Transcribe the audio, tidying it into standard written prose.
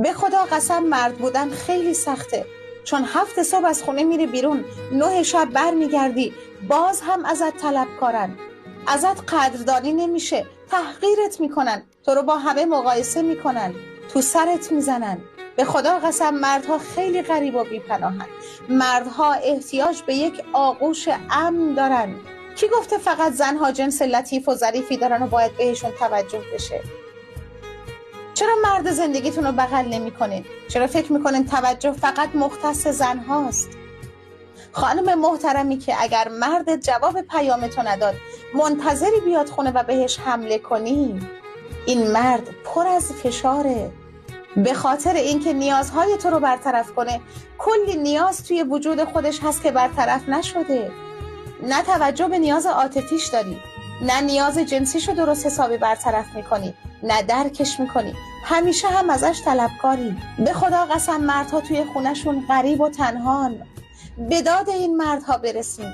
به خدا قسم مرد بودن خیلی سخته، چون 7 صبح از خونه میری بیرون، 9 شب بر میگردی، باز هم ازت طلبکارن، ازت قدردانی نمیشه، تحقیرت میکنن، تو رو با همه مقایسه میکنن، تو سرت میزنن. به خدا قسم مردها خیلی غریب و بی‌پناهن. مردها احتیاج به یک آغوش امن دارن. کی گفته فقط زنها جنس لطیف و ظریفی دارن و باید بهشون توجه بشه؟ چرا مرد زندگیتون رو بغل نمی‌کنین؟ چرا فکر می‌کنین توجه فقط مختص زنهاست؟ خانم محترمی که اگر مرد جواب پیامتو نداد، منتظری بیاد خونه و بهش حمله کنی، این مرد پر از فشاره. به خاطر اینکه نیازهای تو رو برطرف کنه، کلی نیاز توی وجود خودش هست که برطرف نشده. نه توجه به نیاز عاطفیش داری، نه نیاز جنسیشو درست حسابی برطرف میکنی، نه درکش میکنی، همیشه هم ازش طلبکاری. به خدا قسم مردها توی خونشون غریب و تنهان. به داد این مردها برسیم.